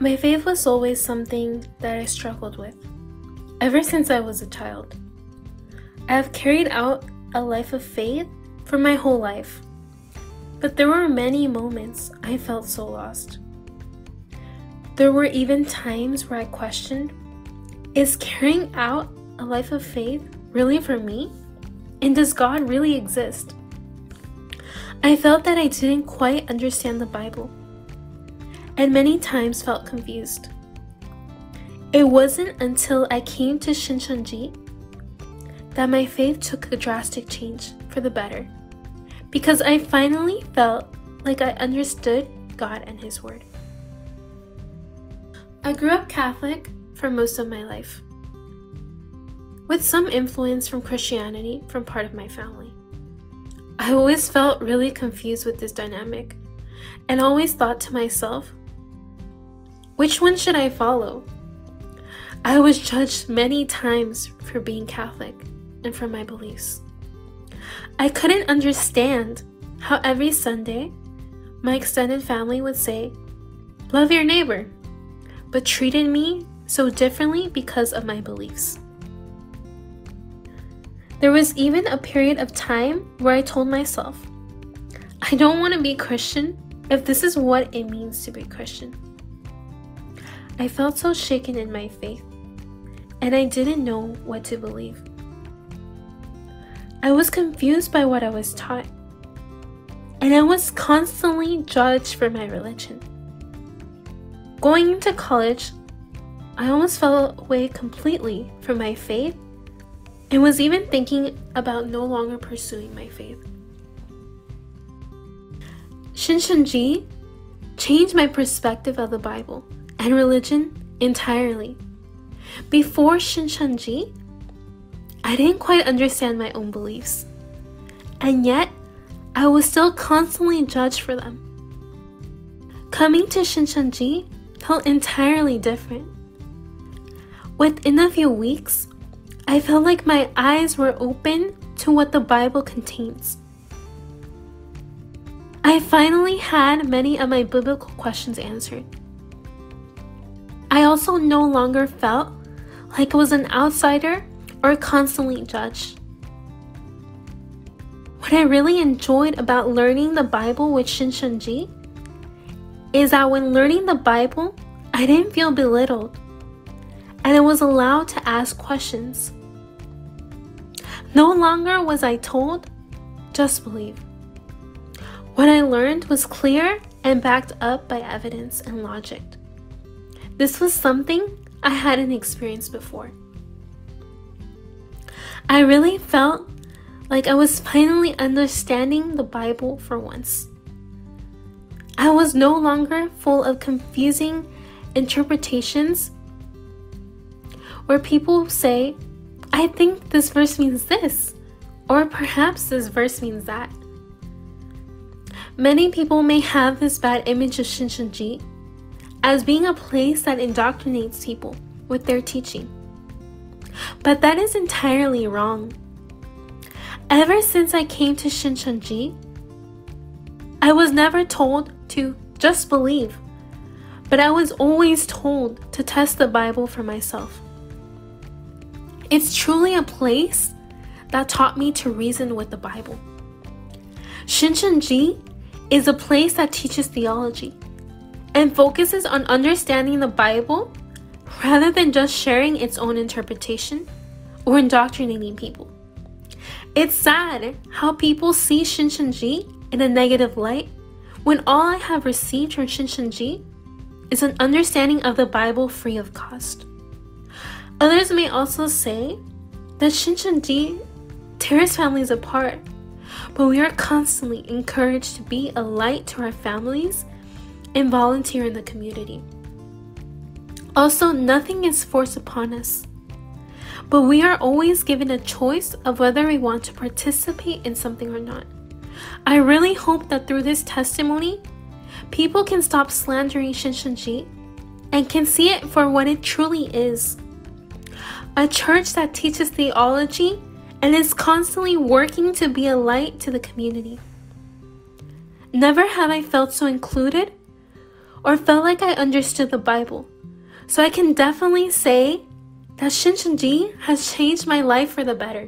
My faith was always something that I struggled with, ever since I was a child. I have carried out a life of faith for my whole life, but there were many moments I felt so lost. There were even times where I questioned, is carrying out a life of faith really for me? And does God really exist? I felt that I didn't quite understand the Bible, and many times felt confused. It wasn't until I came to Shincheonji that my faith took a drastic change for the better, because I finally felt like I understood God and His Word. I grew up Catholic for most of my life, with some influence from Christianity from part of my family. I always felt really confused with this dynamic, and always thought to myself, which one should I follow? I was judged many times for being Catholic and for my beliefs. I couldn't understand how every Sunday my extended family would say, "Love your neighbor," but treated me so differently because of my beliefs. There was even a period of time where I told myself, I don't want to be Christian if this is what it means to be Christian. I felt so shaken in my faith, and I didn't know what to believe. I was confused by what I was taught, and I was constantly judged for my religion. Going into college, I almost fell away completely from my faith and was even thinking about no longer pursuing my faith. Shincheonji changed my perspective of the Bible and religion entirely. Before Shincheonji, I didn't quite understand my own beliefs, and yet I was still constantly judged for them. Coming to Shincheonji felt entirely different. Within a few weeks, I felt like my eyes were open to what the Bible contains. I finally had many of my biblical questions answered. I also no longer felt like I was an outsider or constantly judged. What I really enjoyed about learning the Bible with Shincheonji is that when learning the Bible, I didn't feel belittled, and I was allowed to ask questions. No longer was I told, just believe. What I learned was clear and backed up by evidence and logic. This was something I hadn't experienced before. I really felt like I was finally understanding the Bible for once. I was no longer full of confusing interpretations where people say, I think this verse means this, or perhaps this verse means that. Many people may have this bad image of Shincheonji as being a place that indoctrinates people with their teaching. But that is entirely wrong. Ever since I came to Shincheonji, I was never told to just believe, but I was always told to test the Bible for myself. It's truly a place that taught me to reason with the Bible. Shincheonji is a place that teaches theology and focuses on understanding the Bible rather than just sharing its own interpretation or indoctrinating people. It's sad how people see Shincheonji in a negative light when all I have received from Shincheonji is an understanding of the Bible free of cost. Others may also say that Shincheonji tears families apart, but we are constantly encouraged to be a light to our families and volunteer in the community. Also, nothing is forced upon us, but we are always given a choice of whether we want to participate in something or not. I really hope that through this testimony, people can stop slandering Shincheonji and can see it for what it truly is. A church that teaches theology and is constantly working to be a light to the community. Never have I felt so included or felt like I understood the Bible. So I can definitely say that Shincheonji has changed my life for the better.